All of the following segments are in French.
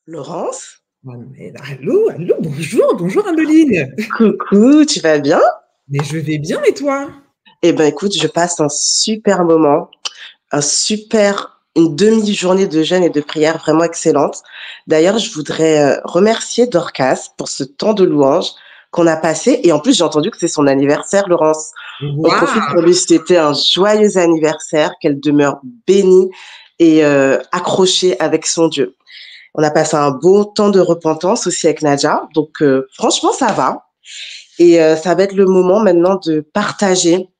Laurence? Allô, allô, bonjour Ambeline. Coucou, tu vas bien? Mais je vais bien et toi? Eh ben écoute, je passe un super moment, une demi-journée de jeûne et de prière vraiment excellente. D'ailleurs, je voudrais remercier Dorcas pour ce temps de louange qu'on a passé. Et en plus, j'ai entendu que c'est son anniversaire, Laurence. On profite Waouh, pour lui souhaiter un joyeux anniversaire, qu'elle demeure bénie et accrochée avec son Dieu. On a passé un beau temps de repentance aussi avec Nadia. Donc, franchement, ça va. Et ça va être le moment maintenant de partager.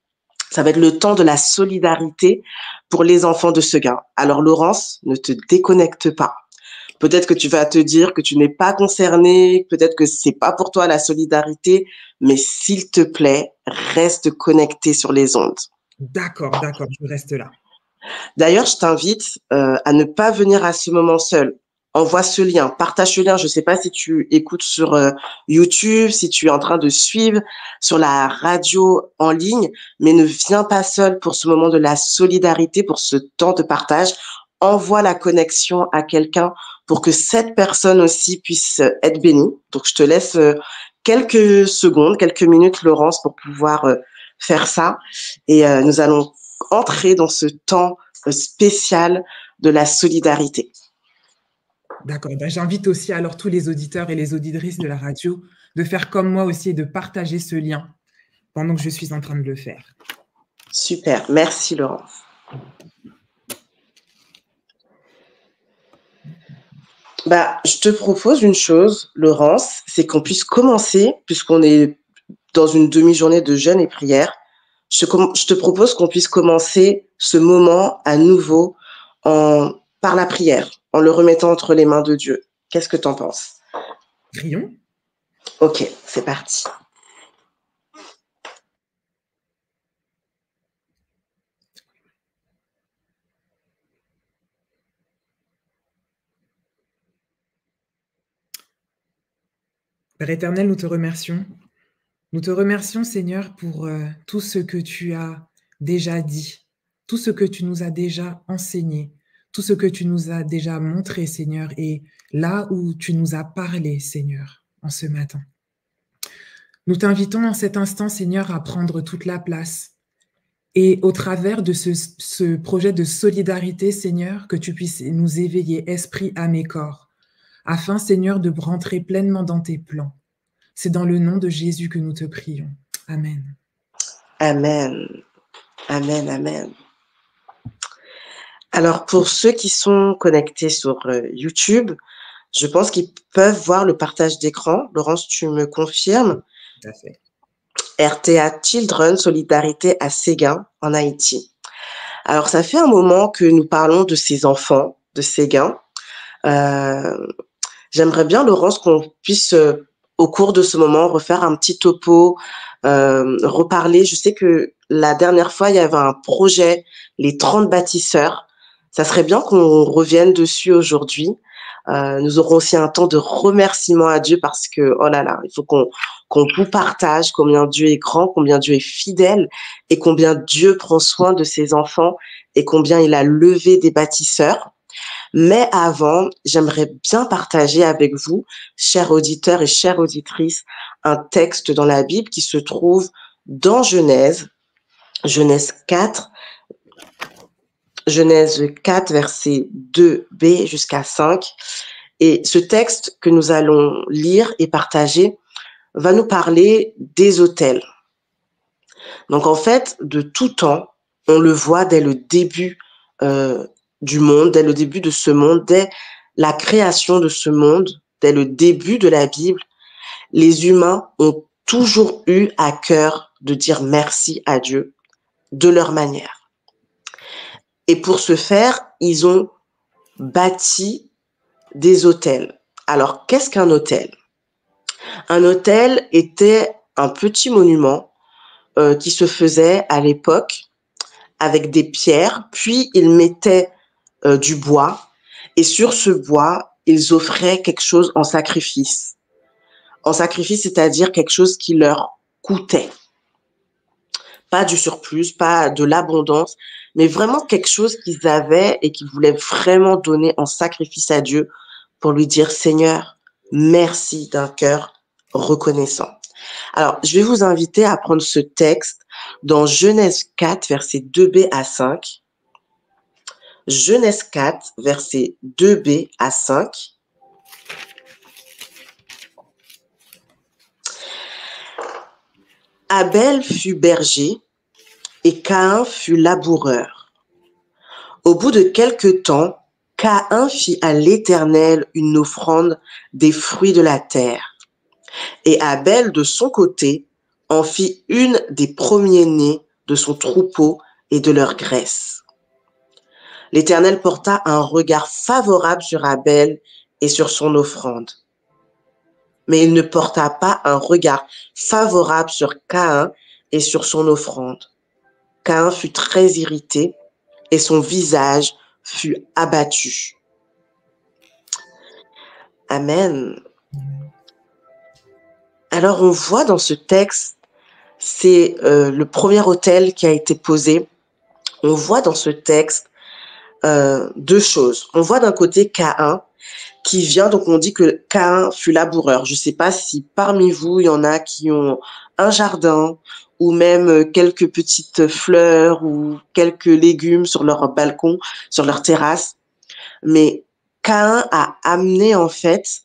Ça va être le temps de la solidarité pour les enfants de Seguin. Alors, Laurence, ne te déconnecte pas. Peut-être que tu vas te dire que tu n'es pas concernée, peut-être que c'est pas pour toi la solidarité, mais s'il te plaît, reste connecté sur les ondes. d'accord, je reste là. D'ailleurs, je t'invite à ne pas venir à ce moment seul. Envoie ce lien, partage ce lien. Je ne sais pas si tu écoutes sur YouTube, si tu es en train de suivre sur la radio en ligne, mais ne viens pas seul pour ce moment de la solidarité, pour ce temps de partage. Envoie la connexion à quelqu'un pour que cette personne aussi puisse être bénie. Donc, je te laisse quelques secondes, quelques minutes, Laurence, pour pouvoir faire ça. Et nous allons entrer dans ce temps spécial de la solidarité. D'accord, ben, j'invite aussi alors tous les auditeurs et les auditrices de la radio de faire comme moi aussi et de partager ce lien pendant que je suis en train de le faire. Super, merci Laurence. Bah, je te propose une chose, Laurence, c'est qu'on puisse commencer, puisqu'on est dans une demi-journée de jeûne et prière, je te propose qu'on puisse commencer ce moment à nouveau par la prière, en le remettant entre les mains de Dieu. Qu'est-ce que tu en penses? Prions. Ok, c'est parti. Père éternel, nous te remercions. Nous te remercions, Seigneur, pour tout ce que tu as déjà dit, tout ce que tu nous as déjà enseigné, tout ce que tu nous as déjà montré, Seigneur, et là où tu nous as parlé, Seigneur, en ce matin. Nous t'invitons en cet instant, Seigneur, à prendre toute la place. Et au travers de ce projet de solidarité, Seigneur, que tu puisses nous éveiller, esprit, âme et corps, afin, Seigneur, de rentrer pleinement dans tes plans. C'est dans le nom de Jésus que nous te prions. Amen. Amen. Amen, amen. Alors, pour ceux qui sont connectés sur YouTube, je pense qu'ils peuvent voir le partage d'écran. Laurence, tu me confirmes? Tout à fait. RTA Children Solidarité à Séguin, en Haïti. Alors, ça fait un moment que nous parlons de ces enfants de Séguin. Euh, J'aimerais bien, Laurence, qu'on puisse, au cours de ce moment, refaire un petit topo, reparler. Je sais que la dernière fois, il y avait un projet, les 30 bâtisseurs. Ça serait bien qu'on revienne dessus aujourd'hui. Nous aurons aussi un temps de remerciement à Dieu parce que, oh là là, il faut qu'on vous partage combien Dieu est grand, combien Dieu est fidèle et combien Dieu prend soin de ses enfants et combien il a levé des bâtisseurs. Mais avant, j'aimerais bien partager avec vous, chers auditeurs et chères auditrices, un texte dans la Bible qui se trouve dans Genèse 4, Genèse 4, versets 2b jusqu'à 5. Et ce texte que nous allons lire et partager va nous parler des autels. Donc en fait, de tout temps, on le voit dès le début du monde, dès le début de ce monde, dès la création de ce monde, dès le début de la Bible, les humains ont toujours eu à cœur de dire merci à Dieu de leur manière. Et pour ce faire, ils ont bâti des autels. Alors, qu'est-ce qu'un autel? Un autel était un petit monument qui se faisait à l'époque avec des pierres, puis ils mettaient du bois, et sur ce bois, ils offraient quelque chose en sacrifice. En sacrifice, c'est-à-dire quelque chose qui leur coûtait. Pas du surplus, pas de l'abondance, mais vraiment quelque chose qu'ils avaient et qu'ils voulaient vraiment donner en sacrifice à Dieu pour lui dire, Seigneur, merci d'un cœur reconnaissant. Alors, je vais vous inviter à prendre ce texte dans Genèse 4, versets 2b à 5. Genèse 4, versets 2b à 5. Abel fut berger et Caïn fut laboureur. Au bout de quelque temps, Caïn fit à l'Éternel une offrande des fruits de la terre. Et Abel, de son côté, en fit une des premiers-nés de son troupeau et de leur graisse. L'Éternel porta un regard favorable sur Abel et sur son offrande. Mais il ne porta pas un regard favorable sur Caïn et sur son offrande. Caïn fut très irrité et son visage fut abattu. Amen. Alors on voit dans ce texte, c'est le premier autel qui a été posé. On voit dans ce texte deux choses. On voit d'un côté Caïn qui vient, donc on dit que Caïn fut laboureur. Je ne sais pas si parmi vous, il y en a qui ont un jardin ou même quelques petites fleurs ou quelques légumes sur leur balcon, sur leur terrasse. Mais Caïn a amené en fait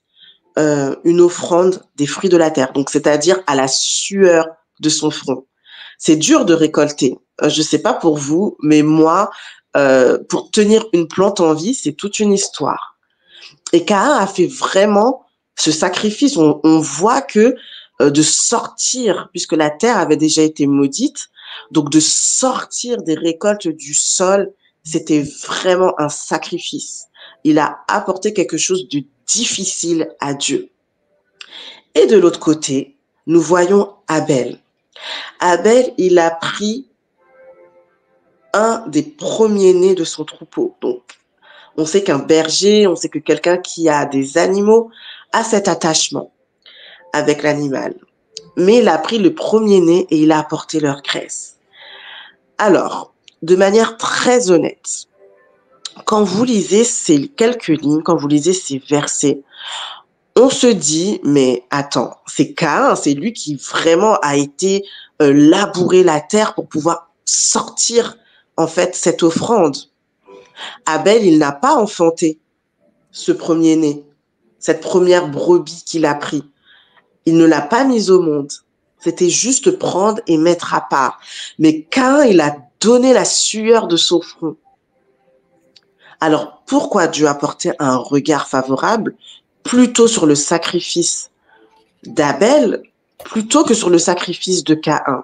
une offrande des fruits de la terre, donc c'est-à-dire à la sueur de son front. C'est dur de récolter. Je sais pas pour vous, mais moi, pour tenir une plante en vie, c'est toute une histoire. Et Caïn a fait vraiment ce sacrifice. On voit que de sortir, puisque la terre avait déjà été maudite, donc de sortir des récoltes du sol, c'était vraiment un sacrifice. Il a apporté quelque chose de difficile à Dieu. Et de l'autre côté, nous voyons Abel. Abel, il a pris un des premiers-nés de son troupeau. Donc, on sait qu'un berger, on sait que quelqu'un qui a des animaux a cet attachement avec l'animal. Mais il a pris le premier-né et il a apporté leur graisse. Alors, de manière très honnête, quand vous lisez ces quelques lignes, quand vous lisez ces versets, on se dit, mais attends, c'est Caïn, c'est lui qui vraiment a été labourer la terre pour pouvoir sortir en fait cette offrande. Abel, il n'a pas enfanté ce premier-né, cette première brebis qu'il a pris. Il ne l'a pas mise au monde. C'était juste prendre et mettre à part. Mais Caïn, il a donné la sueur de son front. Alors, pourquoi Dieu a porté un regard favorable plutôt sur le sacrifice d'Abel plutôt que sur le sacrifice de Caïn?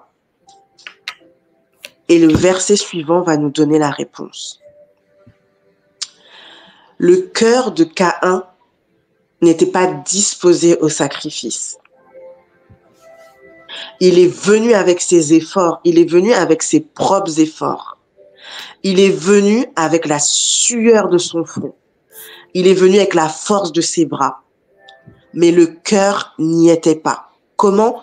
Et le verset suivant va nous donner la réponse. Le cœur de Caïn n'était pas disposé au sacrifice. Il est venu avec ses efforts, il est venu avec ses propres efforts. Il est venu avec la sueur de son front. Il est venu avec la force de ses bras. Mais le cœur n'y était pas. Comment?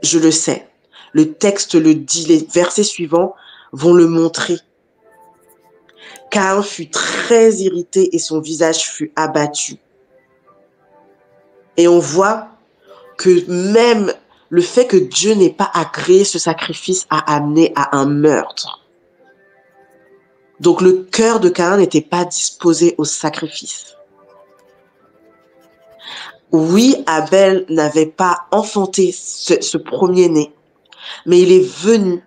Je le sais. Le texte le dit, les versets suivants vont le montrer. Caïn fut très irrité et son visage fut abattu. Et on voit que même le fait que Dieu n'ait pas agréé ce sacrifice a amené à un meurtre. Donc le cœur de Caïn n'était pas disposé au sacrifice. Oui, Abel n'avait pas enfanté ce premier-né, mais il est venu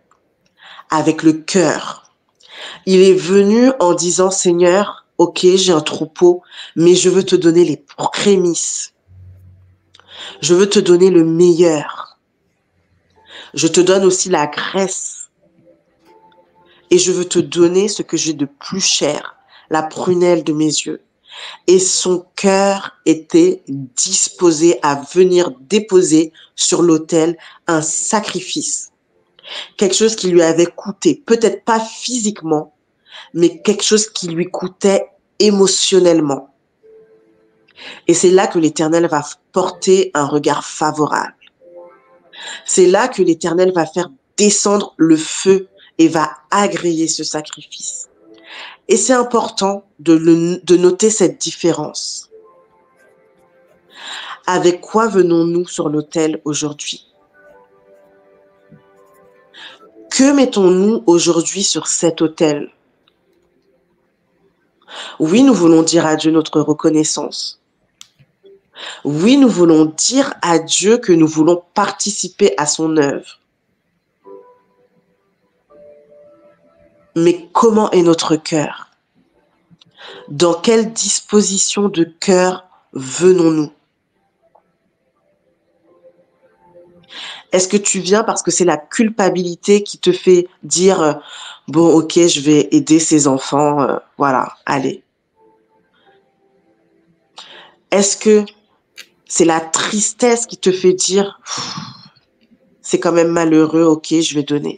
avec le cœur. Il est venu en disant, Seigneur, ok, j'ai un troupeau, mais je veux te donner les prémices. Je veux te donner le meilleur. Je te donne aussi la graisse. Et je veux te donner ce que j'ai de plus cher, la prunelle de mes yeux. Et son cœur était disposé à venir déposer sur l'autel un sacrifice. Quelque chose qui lui avait coûté, peut-être pas physiquement, mais quelque chose qui lui coûtait émotionnellement. Et c'est là que l'Éternel va porter un regard favorable. C'est là que l'Éternel va faire descendre le feu et va agréer ce sacrifice. Et c'est important de noter cette différence. Avec quoi venons-nous sur l'autel aujourd'hui? Que mettons-nous aujourd'hui sur cet autel? Oui, nous voulons dire à Dieu notre reconnaissance. Oui, nous voulons dire à Dieu que nous voulons participer à son œuvre. Mais comment est notre cœur? Dans quelle disposition de cœur venons-nous? Est-ce que tu viens parce que c'est la culpabilité qui te fait dire bon, ok, je vais aider ces enfants, voilà, allez. Est-ce que c'est la tristesse qui te fait dire c'est quand même malheureux, ok, je vais donner?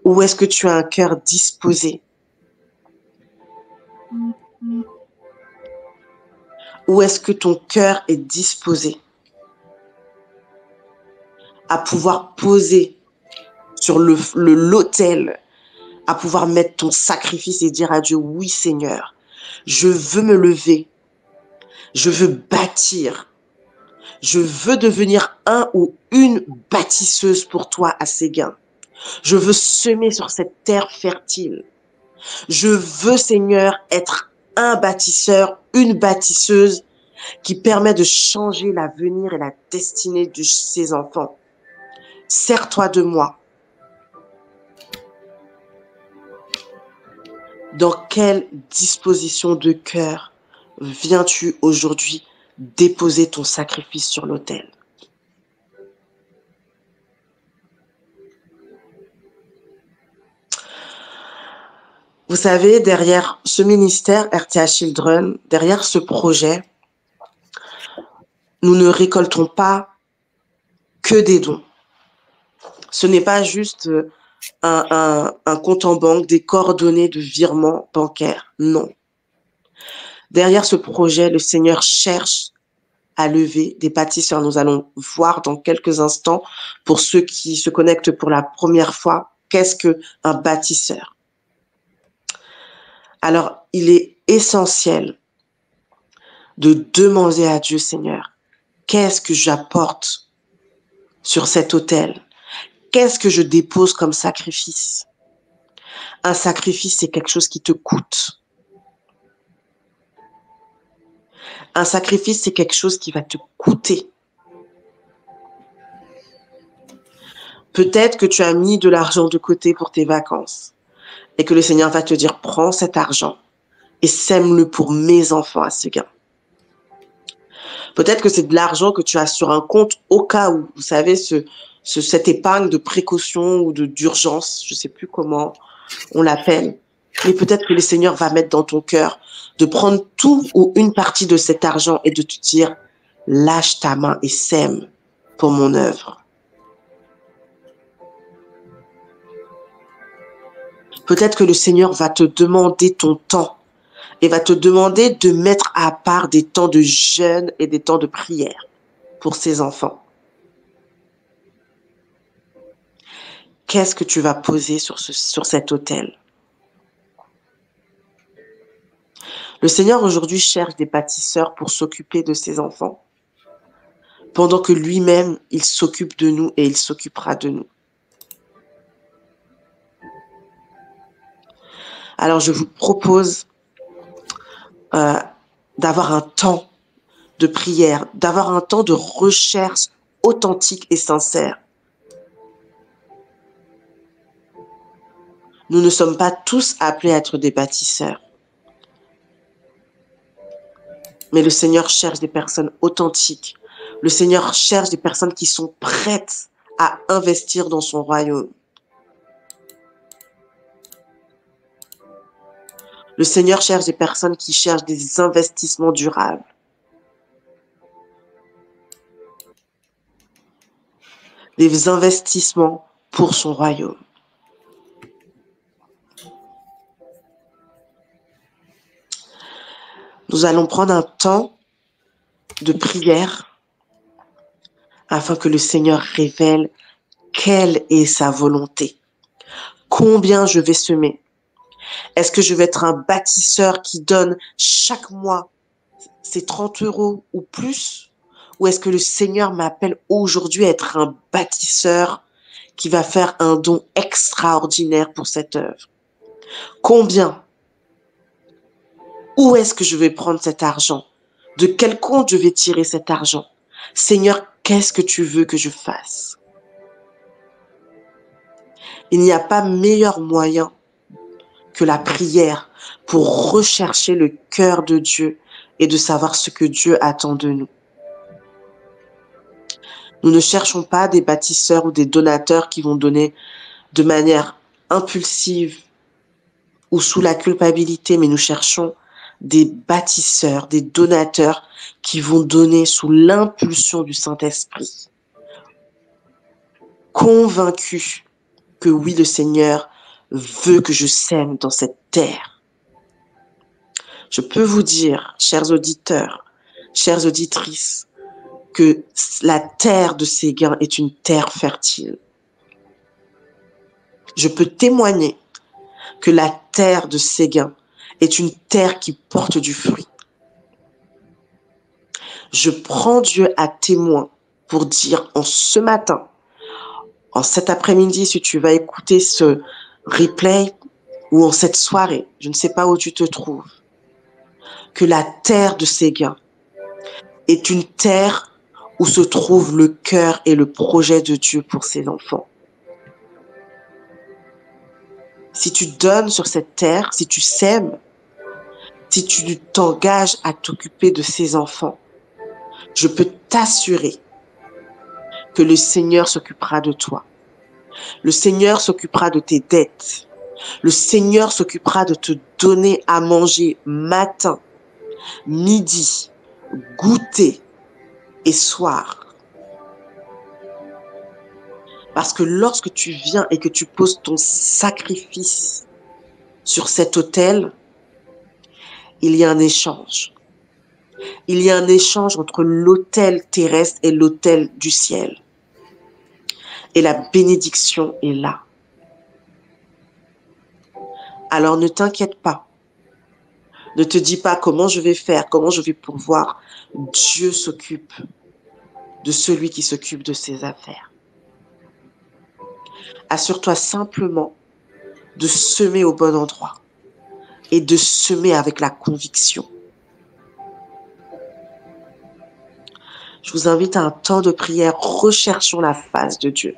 Ou est-ce que tu as un cœur disposé? Ou est-ce que ton cœur est disposé à pouvoir poser sur l'autel, à pouvoir mettre ton sacrifice et dire à Dieu, oui Seigneur, je veux me lever, je veux bâtir, je veux devenir un ou une bâtisseuse pour toi à Séguin. Je veux semer sur cette terre fertile. Je veux, Seigneur, être un bâtisseur, une bâtisseuse qui permet de changer l'avenir et la destinée de ses enfants. Sers-toi de moi. Dans quelle disposition de cœur viens-tu aujourd'hui déposer ton sacrifice sur l'autel? Vous savez, derrière ce ministère RTH Children, derrière ce projet, nous ne récoltons pas que des dons. Ce n'est pas juste un compte en banque, des coordonnées de virement bancaire. Non. Derrière ce projet, le Seigneur cherche à lever des bâtisseurs. Nous allons voir dans quelques instants, pour ceux qui se connectent pour la première fois, qu'est-ce qu'un bâtisseur? Alors, il est essentiel de demander à Dieu, Seigneur, qu'est-ce que j'apporte sur cet autel? Qu'est-ce que je dépose comme sacrifice? Un sacrifice, c'est quelque chose qui te coûte. Un sacrifice, c'est quelque chose qui va te coûter. Peut-être que tu as mis de l'argent de côté pour tes vacances et que le Seigneur va te dire, prends cet argent et sème-le pour mes enfants à Séguin. Peut-être que c'est de l'argent que tu as sur un compte au cas où, vous savez, cette épargne de précaution ou d'urgence, je ne sais plus comment on l'appelle, mais peut-être que le Seigneur va mettre dans ton cœur de prendre tout ou une partie de cet argent et de te dire, lâche ta main et sème pour mon œuvre. Peut-être que le Seigneur va te demander ton temps et va te demander de mettre à part des temps de jeûne et des temps de prière pour ses enfants. Qu'est-ce que tu vas poser sur cet autel? Le Seigneur aujourd'hui cherche des bâtisseurs pour s'occuper de ses enfants, pendant que lui-même, il s'occupe de nous et il s'occupera de nous. Alors, je vous propose d'avoir un temps de prière, d'avoir un temps de recherche authentique et sincère. Nous ne sommes pas tous appelés à être des bâtisseurs. Mais le Seigneur cherche des personnes authentiques. Le Seigneur cherche des personnes qui sont prêtes à investir dans son royaume. Le Seigneur cherche des personnes qui cherchent des investissements durables. Des investissements pour son royaume. Nous allons prendre un temps de prière afin que le Seigneur révèle quelle est sa volonté. Combien je vais semer? Est-ce que je vais être un bâtisseur qui donne chaque mois ses 30 € ou plus? Ou est-ce que le Seigneur m'appelle aujourd'hui à être un bâtisseur qui va faire un don extraordinaire pour cette œuvre? Combien? Où est-ce que je vais prendre cet argent? De quel compte je vais tirer cet argent? Seigneur, qu'est-ce que tu veux que je fasse? Il n'y a pas meilleur moyen que la prière pour rechercher le cœur de Dieu et de savoir ce que Dieu attend de nous. Nous ne cherchons pas des bâtisseurs ou des donateurs qui vont donner de manière impulsive ou sous la culpabilité, mais nous cherchons des bâtisseurs, des donateurs qui vont donner sous l'impulsion du Saint-Esprit, convaincus que oui, le Seigneur veut que je sème dans cette terre. Je peux vous dire, chers auditeurs, chères auditrices, que la terre de Séguin est une terre fertile. Je peux témoigner que la terre de Séguin est une terre qui porte du fruit. Je prends Dieu à témoin pour dire en ce matin, en cet après-midi, si tu vas écouter ce replay ou en cette soirée, je ne sais pas où tu te trouves, que la terre de Séguin est une terre où se trouve le cœur et le projet de Dieu pour ses enfants. Si tu donnes sur cette terre, si tu sèmes, si tu t'engages à t'occuper de ces enfants, je peux t'assurer que le Seigneur s'occupera de toi. Le Seigneur s'occupera de tes dettes. Le Seigneur s'occupera de te donner à manger matin, midi, goûter et soir. Parce que lorsque tu viens et que tu poses ton sacrifice sur cet autel, il y a un échange. Il y a un échange entre l'autel terrestre et l'autel du ciel. Et la bénédiction est là. Alors ne t'inquiète pas. Ne te dis pas comment je vais faire, comment je vais pourvoir. Dieu s'occupe de celui qui s'occupe de ses affaires. Assure-toi simplement de semer au bon endroit et de semer avec la conviction. Je vous invite à un temps de prière. Recherchons la face de Dieu.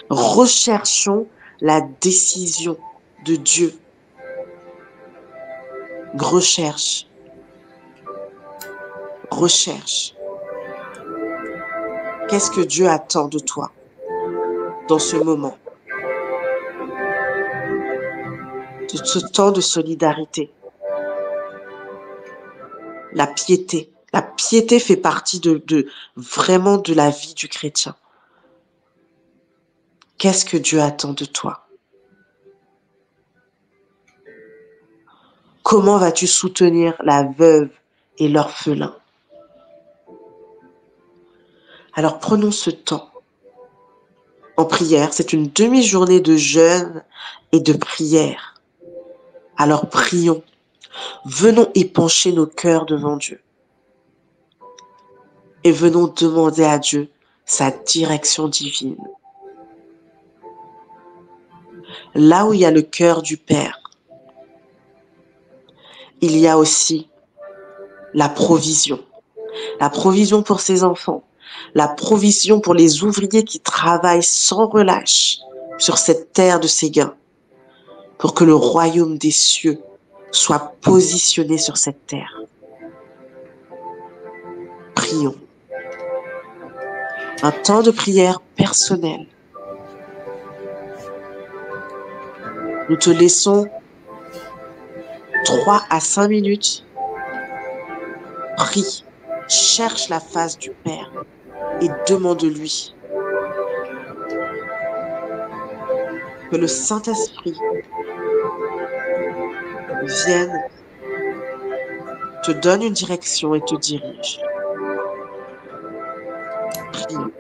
Recherchons la décision de Dieu. Recherche. Recherche. Qu'est-ce que Dieu attend de toi dans ce moment? De ce temps de solidarité. La piété. La piété fait partie vraiment de la vie du chrétien. Qu'est-ce que Dieu attend de toi? Comment vas-tu soutenir la veuve et l'orphelin? Alors prenons ce temps en prière. C'est une demi-journée de jeûne et de prière. Alors prions. Venons épancher nos cœurs devant Dieu. Et venons demander à Dieu sa direction divine. Là où il y a le cœur du Père, il y a aussi la provision. La provision pour ses enfants. La provision pour les ouvriers qui travaillent sans relâche sur cette terre de Séguin pour que le royaume des cieux soit positionné sur cette terre. Prions. Un temps de prière personnel. Nous te laissons 3 à 5 minutes. Prie, cherche la face du Père et demande-lui que le Saint-Esprit vienne, te donne une direction et te dirige. Prions.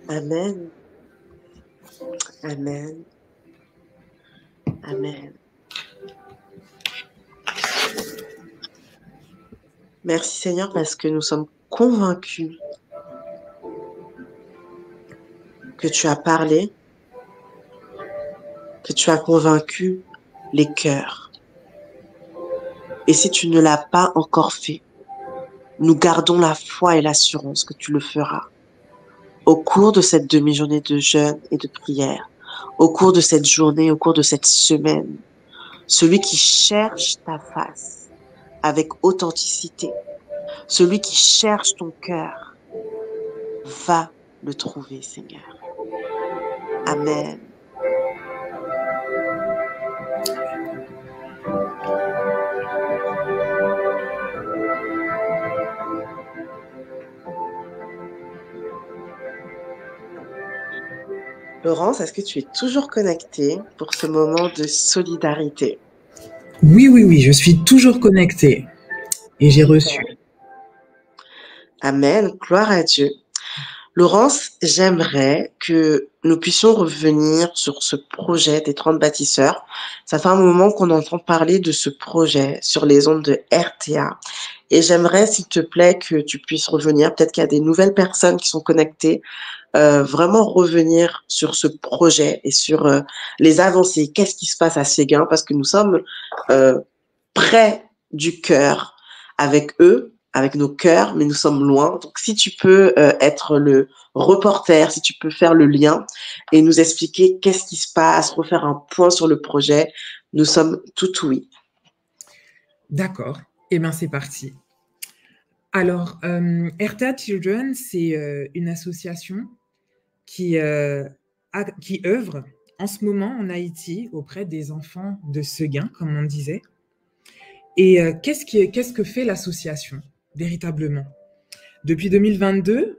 Amen. Amen. Amen. Merci Seigneur parce que nous sommes convaincus que tu as parlé, que tu as convaincu les cœurs. Et si tu ne l'as pas encore fait, nous gardons la foi et l'assurance que tu le feras au cours de cette demi-journée de jeûne et de prière, au cours de cette journée, au cours de cette semaine. Celui qui cherche ta face avec authenticité, celui qui cherche ton cœur, va le trouver, Seigneur. Amen. Laurence, est-ce que tu es toujours connectée pour ce moment de solidarité? Oui, je suis toujours connectée et j'ai reçu. Amen, gloire à Dieu. Laurence, j'aimerais que nous puissions revenir sur ce projet des 30 bâtisseurs. Ça fait un moment qu'on entend parler de ce projet sur les ondes de RTA. Et j'aimerais, s'il te plaît, que tu puisses revenir. Peut-être qu'il y a des nouvelles personnes qui sont connectées. Vraiment revenir sur ce projet et sur les avancées. Qu'est-ce qui se passe à Séguin? Parce que nous sommes près du cœur avec eux, avec nos cœurs, mais nous sommes loin. Donc, si tu peux être le reporter, si tu peux faire le lien et nous expliquer qu'est-ce qui se passe, refaire un point sur le projet, nous sommes tout oui. D'accord. Eh bien, c'est parti. Alors, RTA Children, c'est une association qui œuvre en ce moment en Haïti auprès des enfants de Séguin, comme on disait. Et qu'est-ce que fait l'association, véritablement? Depuis 2022,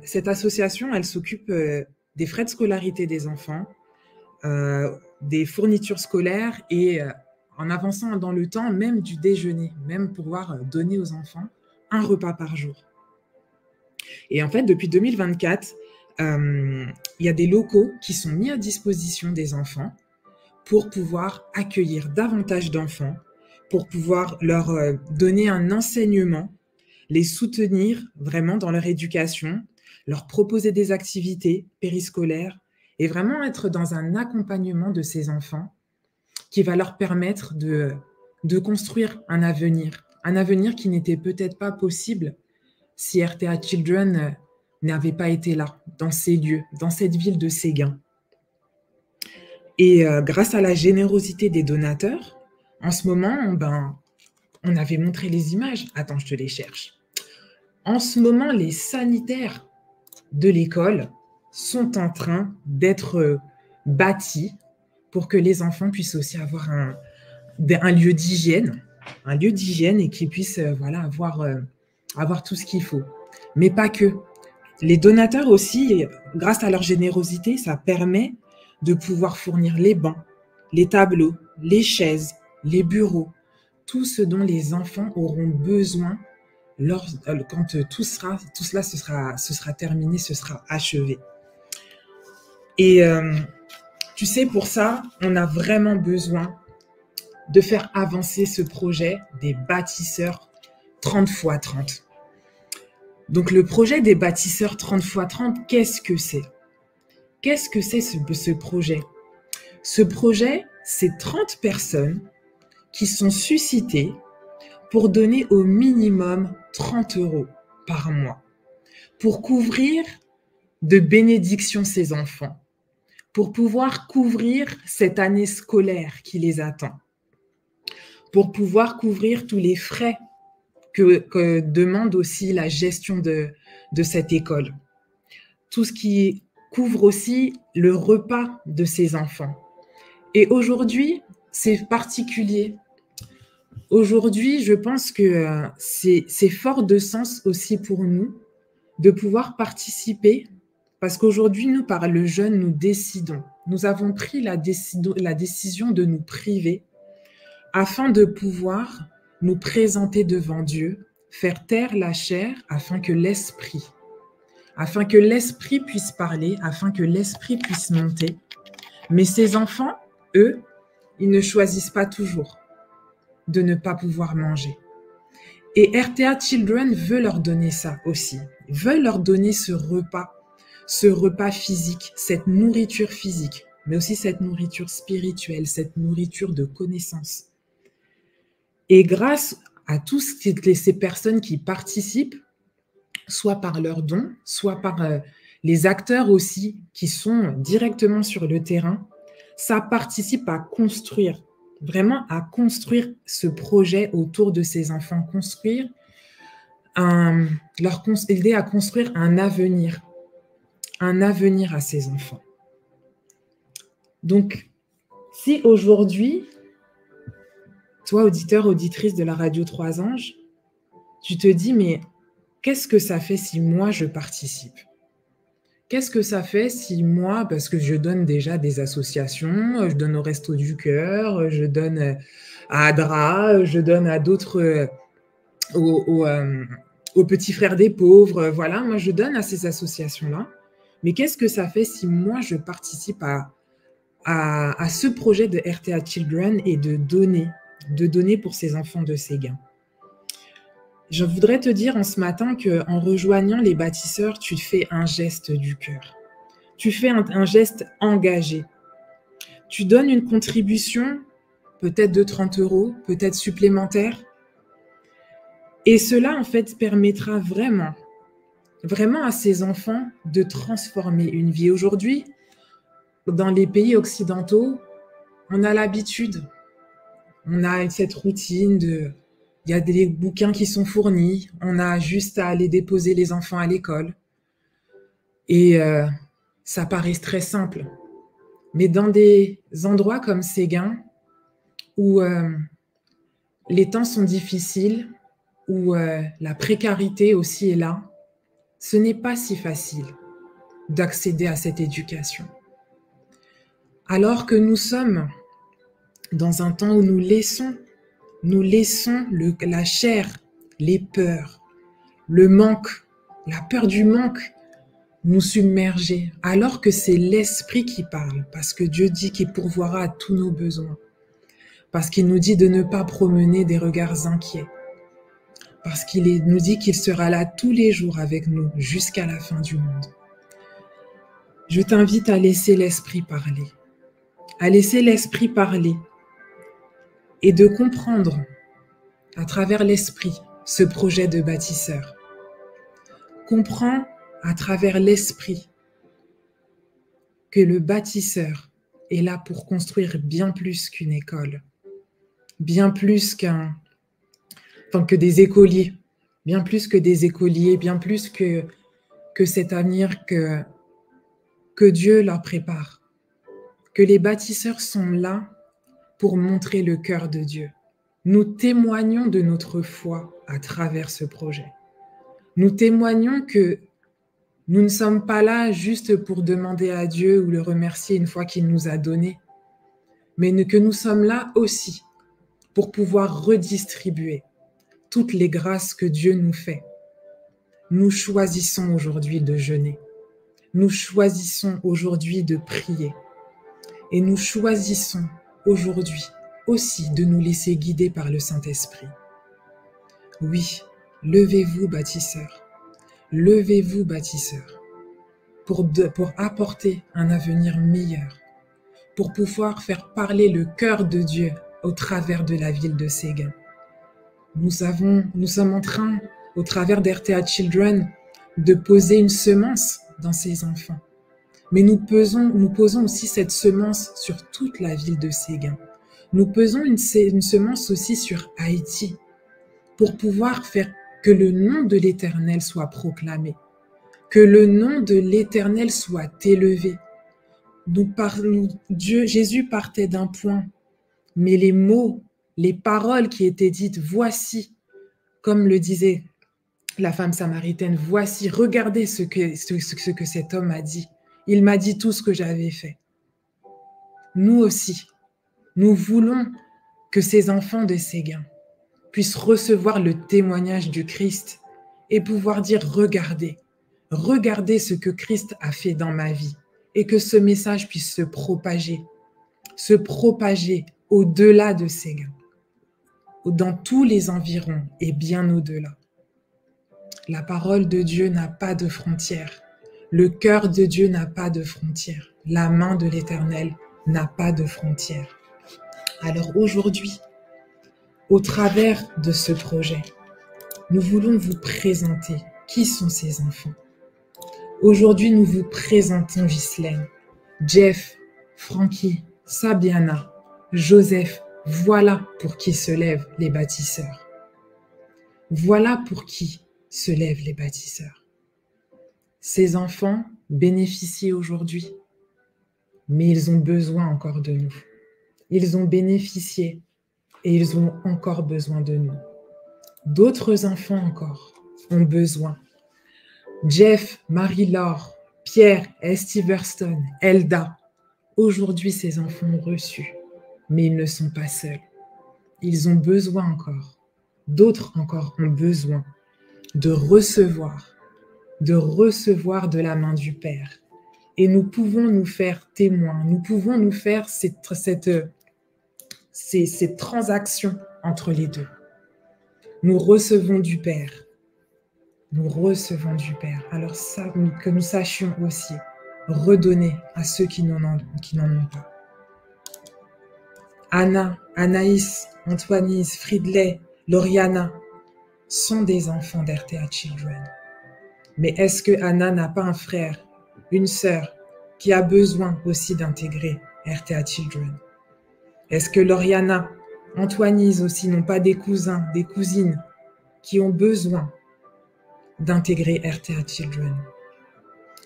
cette association, elle s'occupe des frais de scolarité des enfants, des fournitures scolaires et en avançant dans le temps, même du déjeuner, même pouvoir donner aux enfants un repas par jour. Et en fait, depuis 2024, il y a des locaux qui sont mis à disposition des enfants pour pouvoir accueillir davantage d'enfants, pour pouvoir leur donner un enseignement, les soutenir vraiment dans leur éducation, leur proposer des activités périscolaires et vraiment être dans un accompagnement de ces enfants qui va leur permettre de construire un avenir qui n'était peut-être pas possible si RTA Children n'avait pas été là, dans ces lieux, dans cette ville de Séguin. Et grâce à la générosité des donateurs, en ce moment, on avait montré les images. Attends, je te les cherche. En ce moment, les sanitaires de l'école sont en train d'être bâtis pour que les enfants puissent aussi avoir un lieu d'hygiène, et qu'ils puissent avoir tout ce qu'il faut. Mais pas que. Les donateurs aussi, grâce à leur générosité, ça permet de pouvoir fournir les bancs, les tableaux, les chaises, les bureaux, tout ce dont les enfants auront besoin quand tout cela ce sera terminé, ce sera achevé. Et tu sais, pour ça, on a vraiment besoin de faire avancer ce projet des bâtisseurs 30 x 30. Donc, le projet des bâtisseurs 30 x 30, qu'est-ce que c'est? Qu'est-ce que c'est ce projet? Ce projet, c'est 30 personnes qui sont suscitées pour donner au minimum 30 € par mois, pour couvrir de bénédictions ces enfants, pour pouvoir couvrir cette année scolaire qui les attend, pour pouvoir couvrir tous les frais que demande aussi la gestion de cette école. Tout ce qui couvre aussi le repas de ces enfants. Et aujourd'hui, c'est particulier. aujourd'hui, je pense que c'est fort de sens aussi pour nous de pouvoir participer, parce qu'aujourd'hui, nous, par le jeûne, nous décidons. Nous avons pris la décision de nous priver afin de pouvoir nous présenter devant Dieu, faire taire la chair afin que l'esprit puisse parler, afin que l'esprit puisse monter. Mais ces enfants, eux, ils ne choisissent pas toujours de ne pas pouvoir manger. Et RTA Children veut leur donner ça aussi, veut leur donner ce repas physique, cette nourriture physique, mais aussi cette nourriture spirituelle, cette nourriture de connaissance. Et grâce à toutes ces personnes qui participent, soit par leurs dons, soit par les acteurs aussi qui sont directement sur le terrain, ça participe à construire, vraiment à construire ce projet autour de ces enfants, aider à construire un avenir à ces enfants. Donc, si aujourd'hui, toi, auditeur, auditrice de la Radio 3 Anges, tu te dis, mais qu'est-ce que ça fait si moi je participe? Qu'est-ce que ça fait si moi, parce que je donne déjà des associations, je donne au Resto du Cœur, je donne à ADRA, je donne à d'autres, aux Petits Frères des Pauvres, voilà, moi je donne à ces associations-là. Mais qu'est-ce que ça fait si moi je participe à ce projet de RTA Children et de donner pour ces enfants de Séguin? Je voudrais te dire en ce matin qu'en rejoignant les bâtisseurs, tu fais un geste du cœur. Tu fais un geste engagé. Tu donnes une contribution, peut-être de 30 €, peut-être supplémentaire. Et cela, en fait, permettra vraiment à ces enfants de transformer une vie. Aujourd'hui, dans les pays occidentaux, on a l'habitude, on a cette routine il y a des bouquins qui sont fournis, on a juste à aller déposer les enfants à l'école. Et ça paraît très simple. Mais dans des endroits comme Séguin, où les temps sont difficiles, où la précarité aussi est là, ce n'est pas si facile d'accéder à cette éducation. Alors que nous sommes dans un temps où nous laissons la chair, les peurs, le manque, la peur du manque nous submerger, alors que c'est l'esprit qui parle, parce que Dieu dit qu'il pourvoira à tous nos besoins, parce qu'il nous dit de ne pas promener des regards inquiets, parce qu'il nous dit qu'il sera là tous les jours avec nous jusqu'à la fin du monde. Je t'invite à laisser l'esprit parler, et de comprendre à travers l'esprit ce projet de bâtisseur. Comprends à travers l'esprit que le bâtisseur est là pour construire bien plus qu'une école, bien plus que des écoliers, bien plus que cet avenir que Dieu leur prépare, que les bâtisseurs sont là pour montrer le cœur de Dieu. Nous témoignons de notre foi à travers ce projet. Nous témoignons que nous ne sommes pas là juste pour demander à Dieu ou le remercier une fois qu'il nous a donné, mais que nous sommes là aussi pour pouvoir redistribuer toutes les grâces que Dieu nous fait. Nous choisissons aujourd'hui de jeûner. Nous choisissons aujourd'hui de prier. Et nous choisissons aujourd'hui aussi de nous laisser guider par le Saint-Esprit. Oui, levez-vous, bâtisseurs. Levez-vous, bâtisseurs, pour apporter un avenir meilleur, pour pouvoir faire parler le cœur de Dieu au travers de la ville de Séguin. Nous sommes en train, au travers d'RTA Children, de poser une semence dans ces enfants. Mais nous posons aussi cette semence sur toute la ville de Séguin. Nous posons une semence aussi sur Haïti pour pouvoir faire que le nom de l'Éternel soit proclamé, que le nom de l'Éternel soit élevé. Jésus partait d'un point, mais les mots les paroles qui étaient dites, voici, comme le disait la femme samaritaine, voici, regardez ce que cet homme a dit. Il m'a dit tout ce que j'avais fait. Nous aussi, nous voulons que ces enfants de Séguin puissent recevoir le témoignage du Christ et pouvoir dire, regardez ce que Christ a fait dans ma vie et que ce message puisse se propager au-delà de Séguin, dans tous les environs et bien au-delà. La parole de Dieu n'a pas de frontières. Le cœur de Dieu n'a pas de frontières. La main de l'Éternel n'a pas de frontières. Alors aujourd'hui, au travers de ce projet, nous voulons vous présenter qui sont ces enfants. Aujourd'hui, nous vous présentons Ghislaine, Jeff, Frankie, Sabiana, Joseph. Voilà pour qui se lèvent les bâtisseurs. Voilà pour qui se lèvent les bâtisseurs. Ces enfants bénéficient aujourd'hui, mais ils ont besoin encore de nous. Ils ont bénéficié et ils ont encore besoin de nous. D'autres enfants encore ont besoin. Jeff, Marie-Laure, Pierre, Estiverston, Elda. Aujourd'hui, ces enfants ont reçu, mais ils ne sont pas seuls. Ils ont besoin encore. D'autres encore ont besoin de recevoir de la main du Père. Et nous pouvons nous faire témoins, nous pouvons nous faire cette transaction entre les deux. Nous recevons du Père. Nous recevons du Père. Alors ça, que nous sachions aussi redonner à ceux qui n'en ont pas. Anna, Anaïs, Antoinise, Fridley, Lauriana sont des enfants d'RTA Children. Mais est-ce que Anna n'a pas un frère, une sœur qui a besoin aussi d'intégrer RTA Children? Est-ce que Lauriana, Antoinise aussi n'ont pas des cousins, des cousines qui ont besoin d'intégrer RTA Children?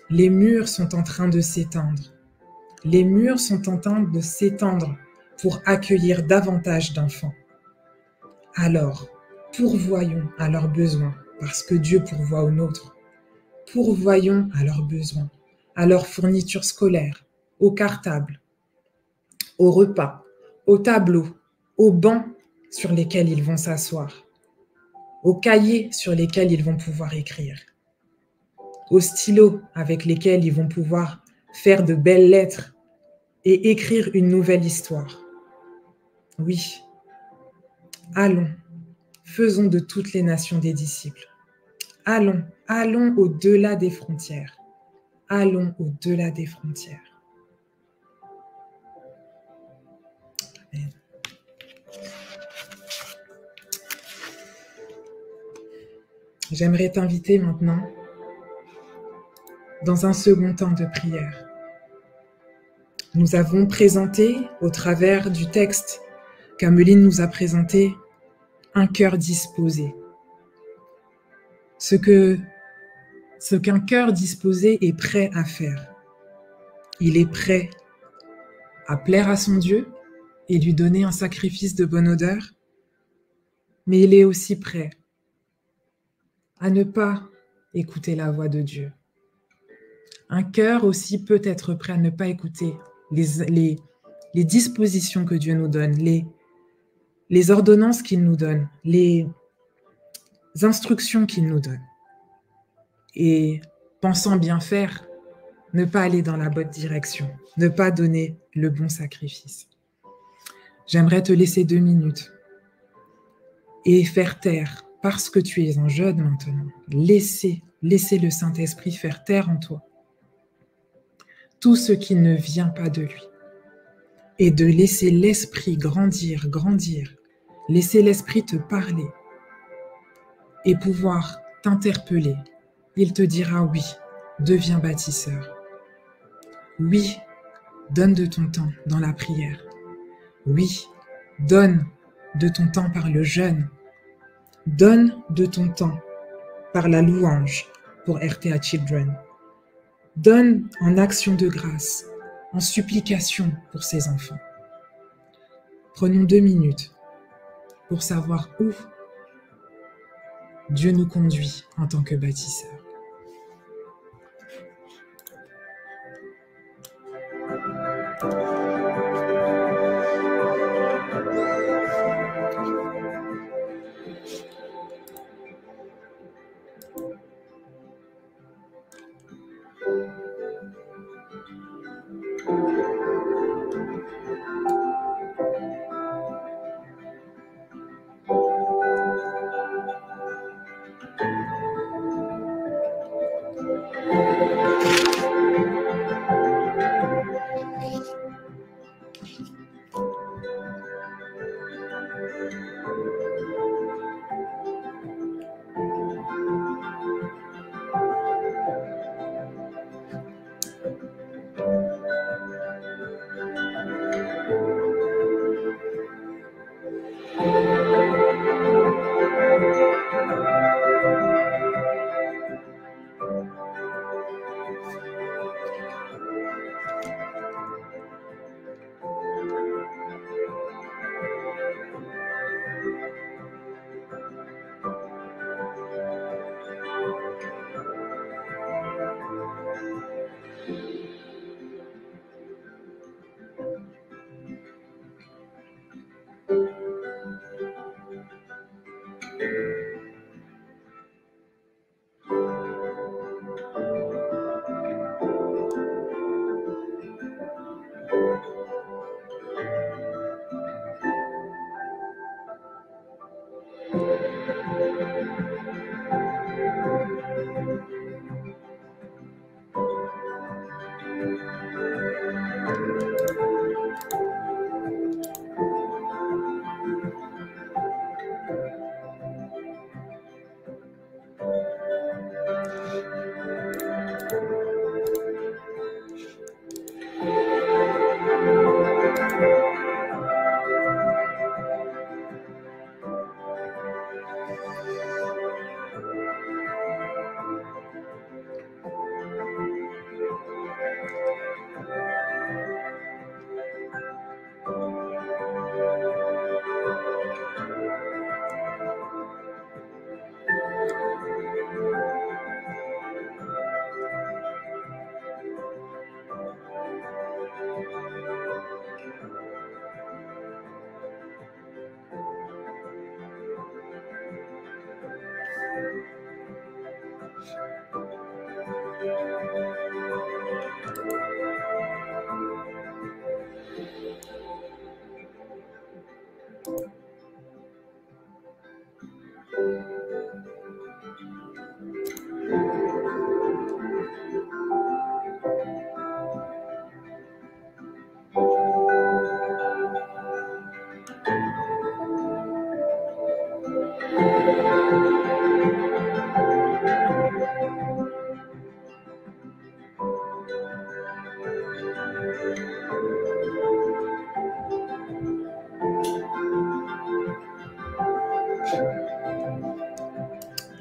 Les murs sont en train de s'étendre. Les murs sont en train de s'étendre pour accueillir davantage d'enfants. Alors, pourvoyons à leurs besoins, parce que Dieu pourvoit aux nôtres. Pourvoyons à leurs besoins, à leurs fournitures scolaires, aux cartables, aux repas, aux tableaux, aux bancs sur lesquels ils vont s'asseoir, aux cahiers sur lesquels ils vont pouvoir écrire, aux stylos avec lesquels ils vont pouvoir faire de belles lettres et écrire une nouvelle histoire. Oui, allons, faisons de toutes les nations des disciples. Allons au-delà des frontières. Allons au-delà des frontières. Amen. J'aimerais t'inviter maintenant dans un second temps de prière. Nous avons présenté, au travers du texte qu'Ameline nous a présenté, un cœur disposé. Ce qu'un cœur disposé est prêt à faire. Il est prêt à plaire à son Dieu et lui donner un sacrifice de bonne odeur, mais il est aussi prêt à ne pas écouter la voix de Dieu. Un cœur aussi peut être prêt à ne pas écouter les dispositions que Dieu nous donne, les ordonnances qu'il nous donne, les instructions qu'il nous donne. Et pensant bien faire, ne pas aller dans la bonne direction, ne pas donner le bon sacrifice. J'aimerais te laisser 2 minutes et faire taire, parce que tu es en jeûne maintenant, laisser le Saint-Esprit faire taire en toi tout ce qui ne vient pas de lui et de laisser l'Esprit grandir, laisser l'Esprit te parler et pouvoir t'interpeller. Il te dira oui, deviens bâtisseur. Oui, donne de ton temps dans la prière. Oui, donne de ton temps par le jeûne. Donne de ton temps par la louange pour RTA Children. Donne en action de grâce, en supplication pour ces enfants. Prenons 2 minutes pour savoir où Dieu nous conduit en tant que bâtisseurs.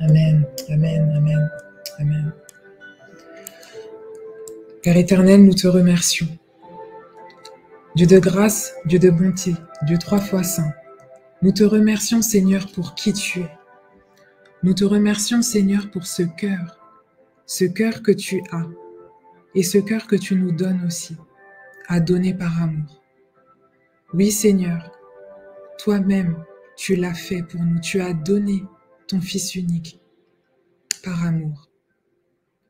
Amen, amen, amen, amen. Père éternel, nous te remercions. Dieu de grâce, Dieu de bonté, Dieu 3 fois saint, nous te remercions, Seigneur, pour qui tu es. Nous te remercions, Seigneur, pour ce cœur que tu as et ce cœur que tu nous donnes aussi, à donner par amour. Oui, Seigneur, toi-même, tu l'as fait pour nous. Tu as donné ton Fils unique par amour.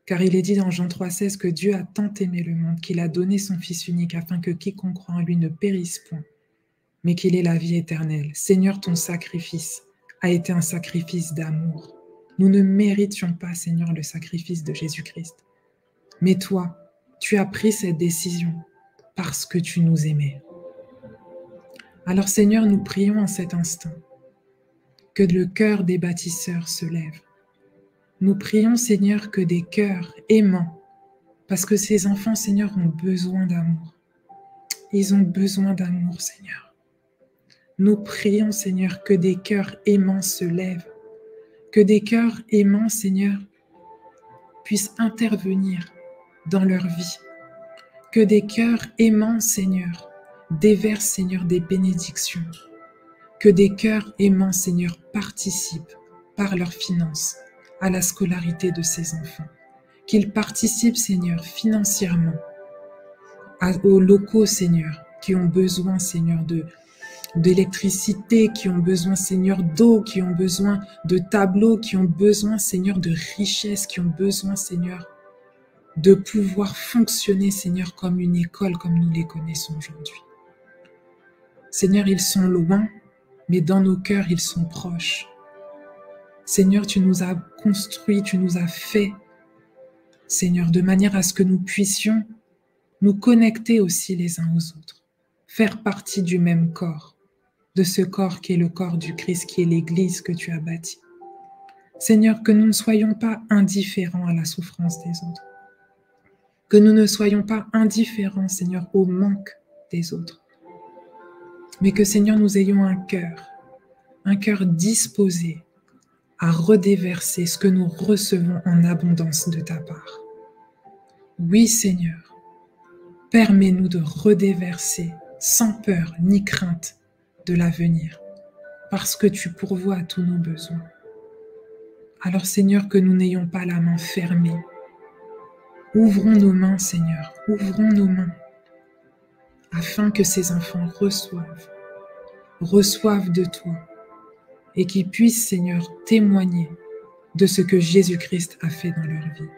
Car il est dit dans Jean 3,16 que Dieu a tant aimé le monde qu'il a donné son Fils unique afin que quiconque croit en lui ne périsse point, mais qu'il ait la vie éternelle. Seigneur, ton sacrifice a été un sacrifice d'amour. Nous ne méritions pas, Seigneur, le sacrifice de Jésus-Christ. Mais toi, tu as pris cette décision parce que tu nous aimais. Alors, Seigneur, nous prions en cet instant que le cœur des bâtisseurs se lève. Nous prions, Seigneur, que des cœurs aimants, parce que ces enfants, Seigneur, ont besoin d'amour. Ils ont besoin d'amour, Seigneur. Nous prions, Seigneur, que des cœurs aimants se lèvent, que des cœurs aimants, Seigneur, puissent intervenir dans leur vie, que des cœurs aimants, Seigneur, déversent, Seigneur, des bénédictions, Que des cœurs aimants, Seigneur, participent par leurs finances à la scolarité de ces enfants. Qu'ils participent, Seigneur, financièrement aux locaux, Seigneur, qui ont besoin, Seigneur, d'électricité, qui ont besoin, Seigneur, d'eau, qui ont besoin de tableaux, qui ont besoin, Seigneur, de richesse, qui ont besoin, Seigneur, de pouvoir fonctionner, Seigneur, comme une école, comme nous les connaissons aujourd'hui. Seigneur, ils sont loin, mais dans nos cœurs, ils sont proches. Seigneur, tu nous as construits, tu nous as fait, Seigneur, de manière à ce que nous puissions nous connecter aussi les uns aux autres, faire partie du même corps, de ce corps qui est le corps du Christ, qui est l'Église que tu as bâtie. Seigneur, que nous ne soyons pas indifférents à la souffrance des autres, que nous ne soyons pas indifférents, Seigneur, au manque des autres, mais que, Seigneur, nous ayons un cœur disposé à redéverser ce que nous recevons en abondance de ta part. Oui, Seigneur, permets-nous de redéverser sans peur ni crainte de l'avenir, parce que tu pourvois à tous nos besoins. Alors, Seigneur, que nous n'ayons pas la main fermée. Ouvrons nos mains, Seigneur, ouvrons nos mains, afin que ces enfants reçoivent de toi, et qu'ils puissent, Seigneur, témoigner de ce que Jésus-Christ a fait dans leur vie.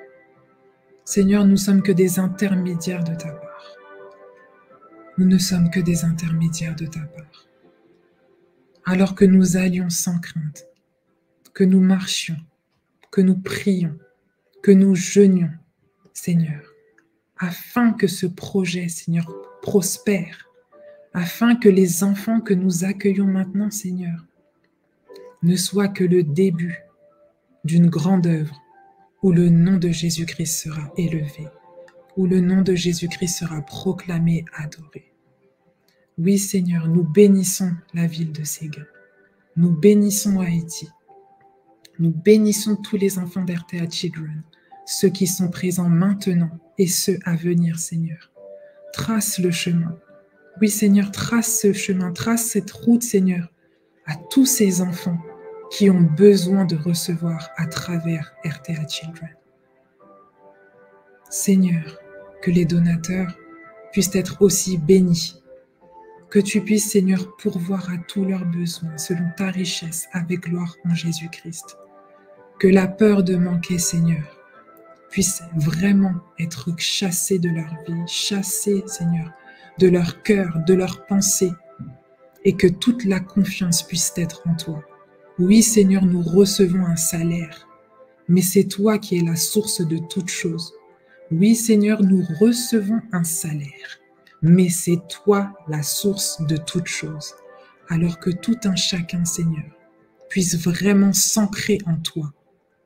Seigneur, nous ne sommes que des intermédiaires de ta part. Nous ne sommes que des intermédiaires de ta part. Alors que nous allions sans crainte, que nous marchions, que nous prions, que nous jeûnions, Seigneur, afin que ce projet, Seigneur, prospère, afin que les enfants que nous accueillons maintenant, Seigneur, ne soient que le début d'une grande œuvre où le nom de Jésus-Christ sera élevé, où le nom de Jésus-Christ sera proclamé, adoré. Oui, Seigneur, nous bénissons la ville de Séguin. Nous bénissons Haïti. Nous bénissons tous les enfants d'RTA Children, ceux qui sont présents maintenant et ceux à venir, Seigneur. Trace le chemin. Oui, Seigneur, trace ce chemin, trace cette route, Seigneur, à tous ces enfants qui ont besoin de recevoir à travers RTA Children. Seigneur, que les donateurs puissent être aussi bénis, que tu puisses, Seigneur, pourvoir à tous leurs besoins selon ta richesse avec gloire en Jésus-Christ. Que la peur de manquer, Seigneur, puisse vraiment être chassée de leur vie, chassée, Seigneur, de leur cœur, de leurs pensées, et que toute la confiance puisse être en toi. Oui, Seigneur, nous recevons un salaire, mais c'est toi qui es la source de toutes choses. Oui, Seigneur, nous recevons un salaire, mais c'est toi la source de toutes choses. Alors que tout un chacun, Seigneur, puisse vraiment s'ancrer en toi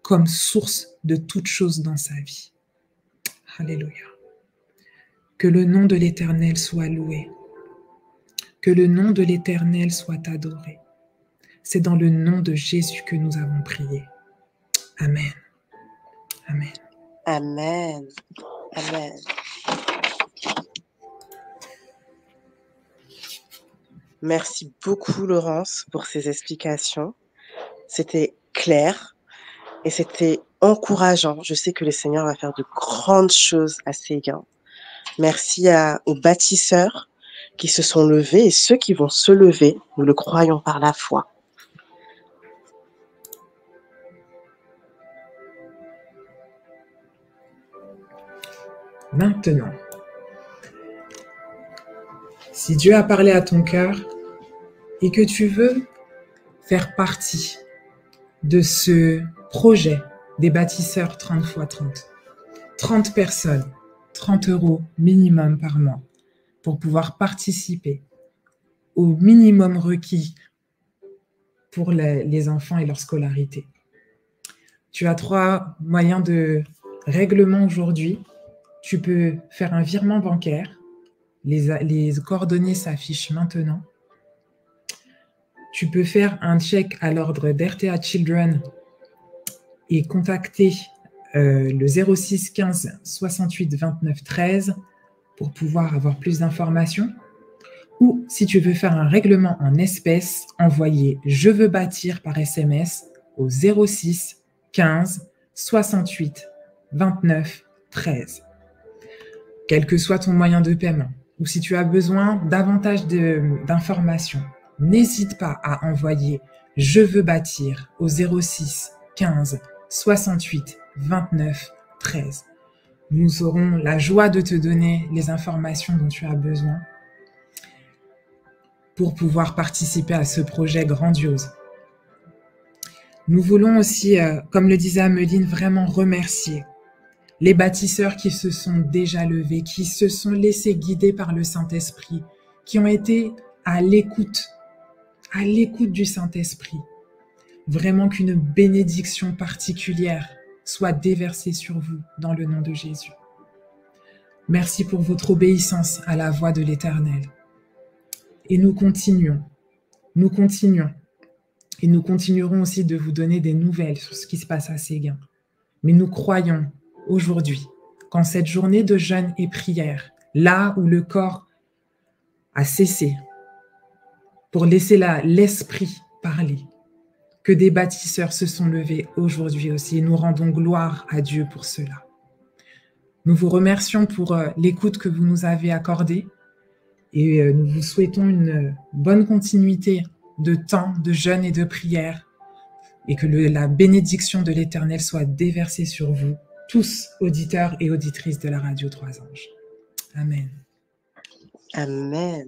comme source de toutes choses dans sa vie. Alléluia. Que le nom de l'Éternel soit loué. Que le nom de l'Éternel soit adoré. C'est dans le nom de Jésus que nous avons prié. Amen. Amen. Amen. Amen. Merci beaucoup, Laurence, pour ces explications. C'était clair et c'était encourageant. Je sais que le Seigneur va faire de grandes choses à Séguin. Merci aux bâtisseurs qui se sont levés et ceux qui vont se lever. Nous le croyons par la foi. Maintenant, si Dieu a parlé à ton cœur et que tu veux faire partie de ce projet des bâtisseurs 30 x 30, 30 personnes, 30 € minimum par mois pour pouvoir participer au minimum requis pour les enfants et leur scolarité. Tu as 3 moyens de règlement aujourd'hui. Tu peux faire un virement bancaire. Les coordonnées s'affichent maintenant. Tu peux faire un chèque à l'ordre d'RTA Children et contacter le 06 15 68 29 13 pour pouvoir avoir plus d'informations. Ou si tu veux faire un règlement en espèces, envoyez « Je veux bâtir » par SMS au 06 15 68 29 13. Quel que soit ton moyen de paiement, ou si tu as besoin davantage d'informations, n'hésite pas à envoyer « Je veux bâtir » au 06 15 68 29 13. Nous aurons la joie de te donner les informations dont tu as besoin pour pouvoir participer à ce projet grandiose. Nous voulons aussi, comme le disait Ameline, vraiment remercier les bâtisseurs qui se sont déjà levés, qui se sont laissés guider par le Saint-Esprit, qui ont été à l'écoute du Saint-Esprit. Vraiment qu'une bénédiction particulière soit déversée sur vous dans le nom de Jésus. Merci pour votre obéissance à la voix de l'Éternel. Et nous continuons. Et nous continuerons aussi de vous donner des nouvelles sur ce qui se passe à Séguin. Mais nous croyons aujourd'hui qu'en cette journée de jeûne et prière, là où le corps a cessé, pour laisser l'esprit parler, que des bâtisseurs se sont levés aujourd'hui aussi, et nous rendons gloire à Dieu pour cela. Nous vous remercions pour l'écoute que vous nous avez accordée, et nous vous souhaitons une bonne continuité de temps, de jeûne et de prière, et que la bénédiction de l'Éternel soit déversée sur vous, tous auditeurs et auditrices de la Radio 3 Anges. Amen. Amen.